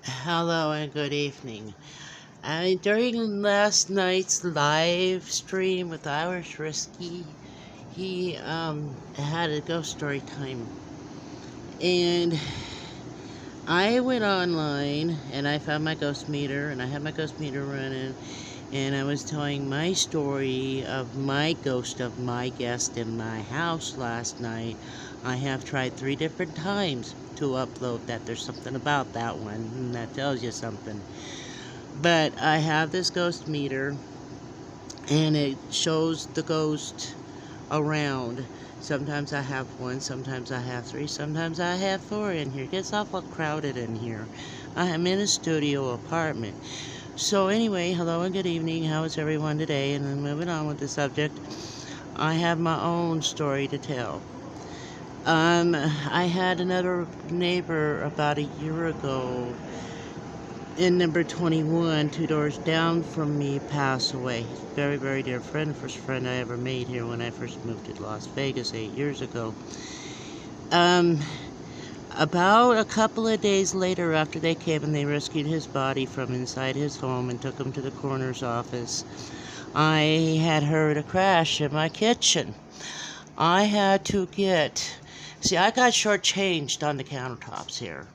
Hello and good evening. During last night's live stream with Irish Risky, he had a ghost story time, and I went online and I found my ghost meter, and I had my ghost meter running, and I was telling my story of my ghost of my guest in my house last night. I have tried 3 different times to upload that. There's something about that one, and that tells you something. But I have this ghost meter, and it shows the ghost around. Sometimes I have one, sometimes I have 3, sometimes I have 4 in here. It gets awful crowded in here. I am in a studio apartment. So anyway, hello and good evening. How is everyone today? And then moving on with the subject, I have my own story to tell. I had another neighbor about a year ago in number 21, 2 doors down from me, pass away. Very, very dear friend, first friend I ever made here when I first moved to Las Vegas 8 years ago. About a couple of days later, after they came and they rescued his body from inside his home and took him to the coroner's office, I had heard a crash in my kitchen. I had to I got shortchanged on the countertops here,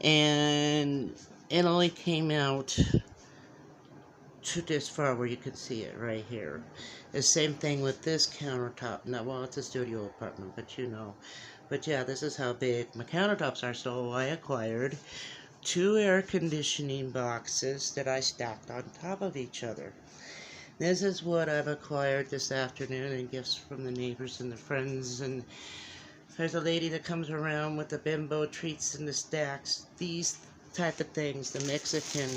and it only came out to this far where you can see it right here. The same thing with this countertop. Now, well, it's a studio apartment, but you know. But yeah, this is how big my countertops are. So I acquired 2 air conditioning boxes that I stacked on top of each other. This is what I've acquired this afternoon, and gifts from the neighbors and the friends. And there's a lady that comes around with the bimbo treats in the stacks. These type of things, the Mexican,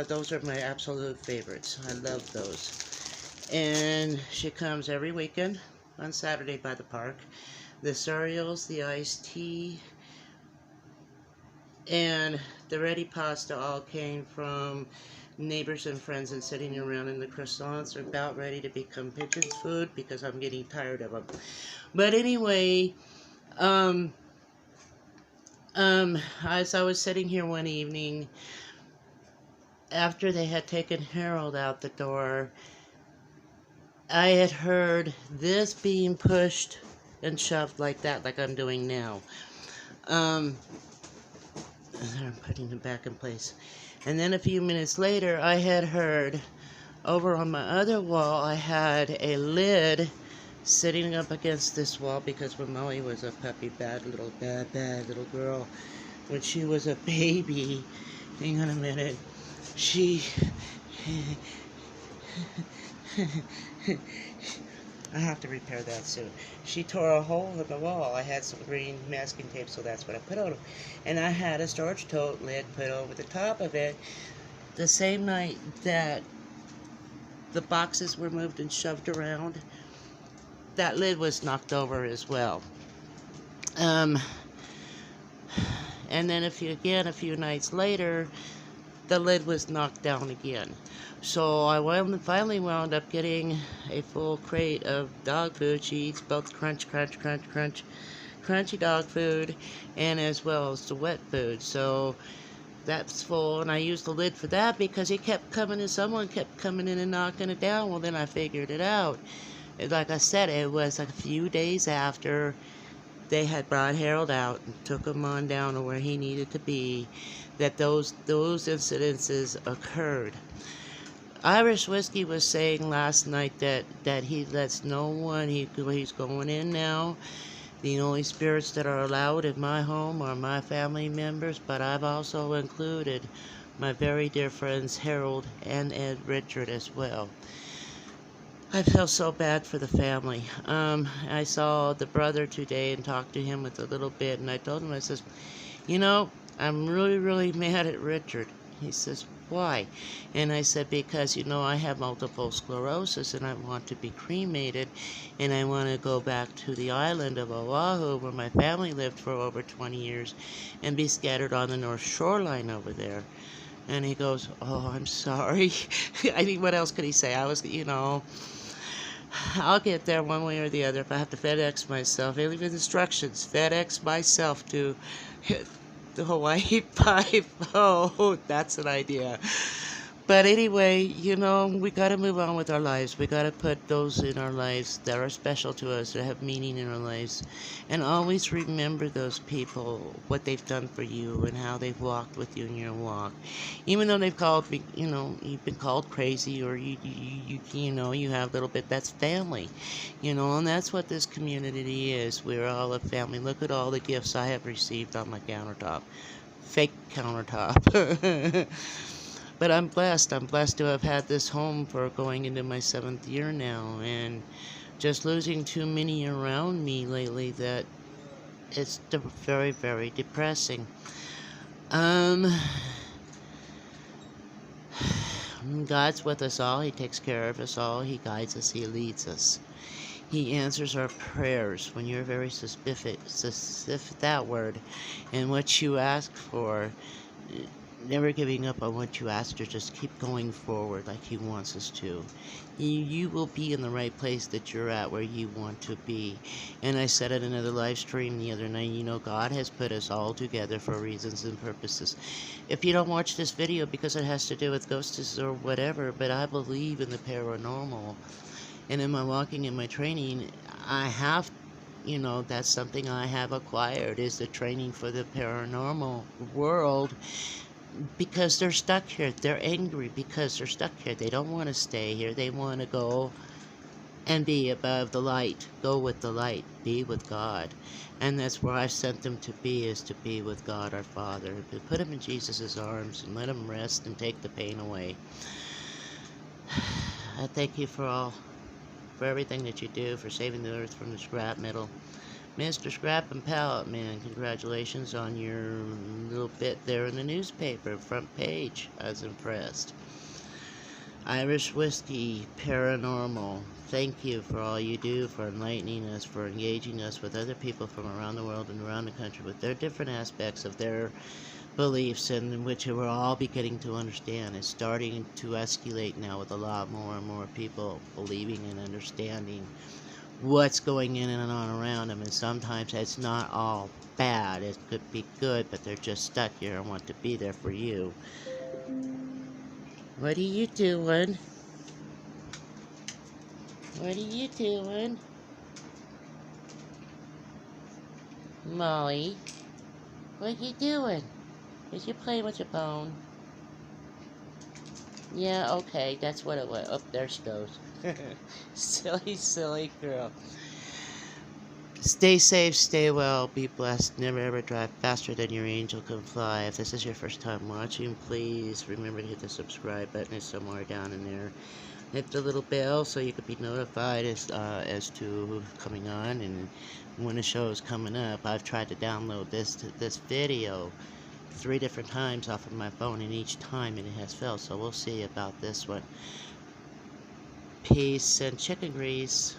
those are my absolute favorites. I love those. And she comes every weekend on Saturday by the park. The cereals, the iced tea, and the ready pasta all came from neighbors and friends, and sitting around, in the croissants are about ready to become pigeon's food because I'm getting tired of them. But anyway, as I was sitting here one evening, after they had taken Harold out the door, I had heard this being pushed and shoved like that, like I'm doing now. I'm putting it back in place. And then a few minutes later, I had heard over on my other wall, I had a lid sitting up against this wall, because when Molly was a puppy, bad little girl, when she was a baby, hang on a minute, she I have to repair that soon. She tore a hole in the wall. I had some green masking tape, so that's what I put on it. And I had a storage tote lid put over the top of it. The same night that the boxes were moved and shoved around, that lid was knocked over as well. And then a few nights later, the lid was knocked down again. So I finally wound up getting a full crate of dog food. She eats both crunchy dog food, and as well as the wet food. So that's full, and I used the lid for that because it kept coming, and someone kept coming in and knocking it down. Well, then I figured it out. Like I said, it was a few days after they had brought Harold out and took him on down to where he needed to be, that those incidences occurred. Irish Whiskey was saying last night that he lets no one, he's going in now. The only spirits that are allowed in my home are my family members, but I've also included my very dear friends Harold and Ed Richard as well. I felt so bad for the family. I saw the brother today and talked to him with a little bit, and I told him, I says, you know, I'm really, really mad at Richard. He says, why? And I said, because, I have multiple sclerosis, and I want to be cremated, and I want to go back to the island of Oahu, where my family lived for over 20 years, and be scattered on the north shoreline over there. And he goes, oh, I'm sorry. I mean, what else could he say? I'll get there one way or the other. If I have to FedEx myself, I leave instructions, FedEx myself to The Hawaii Five-O. That's an idea. But anyway, we got to move on with our lives. We got to put those in our lives that are special to us, that have meaning in our lives. And always remember those people, what they've done for you, and how they've walked with you in your walk. Even though they've called, you've been called crazy, or you have a little bit, that's family. And that's what this community is. We're all a family. Look at all the gifts I have received on my countertop. Fake countertop. But I'm blessed. I'm blessed to have had this home for going into my 7th year now, and just losing too many around me lately that it's very, very depressing. God's with us all. He takes care of us all. He guides us. He leads us. He answers our prayers when you're very specific, that word, and what you ask for. Never giving up on what you asked, or just keep going forward like He wants us to. You will be in the right place that you're at, where you want to be. And I said it in another live stream the other night, God has put us all together for reasons and purposes. If you don't watch this video because it has to do with ghosts or whatever, but I believe in the paranormal. And in my walking and my training, I have that's something I have acquired, is the training for the paranormal world. Because they're stuck here. They're angry because they're stuck here. They don't want to stay here. They want to go and be above the light. Go with the light. Be with God. And that's where I've sent them to be, is to be with God our Father. To put them in Jesus' arms and let them rest and take the pain away. I thank you for everything that you do, for saving the earth from the scrap metal. Mr. Scrap and Pallet Man, congratulations on your little bit there in the newspaper, front page. I was impressed. Irish Whiskey, Paranormal, thank you for all you do, for enlightening us, for engaging us with other people from around the world and around the country with their different aspects of their beliefs, and in which we're all beginning to understand. It's starting to escalate now with a lot more and more people believing and understanding what's going in and on around them, and sometimes it's not all bad. It could be good, but they're just stuck here and want to be there for you. What are you doing? What are you doing? Molly, what are you doing? Is you playing with your phone? Yeah, okay, that's what it was. Oh, there she goes. Silly girl. Stay safe, stay well, be blessed, never ever drive faster than your angel can fly. If this is your first time watching, please remember to hit the subscribe button. It's somewhere down in there. Hit the little bell so you can be notified as to who's coming on and when the show is coming up. I've tried to download this video 3 different times off of my phone, and each time it has failed, so we'll see about this one. Peace and chicken grease.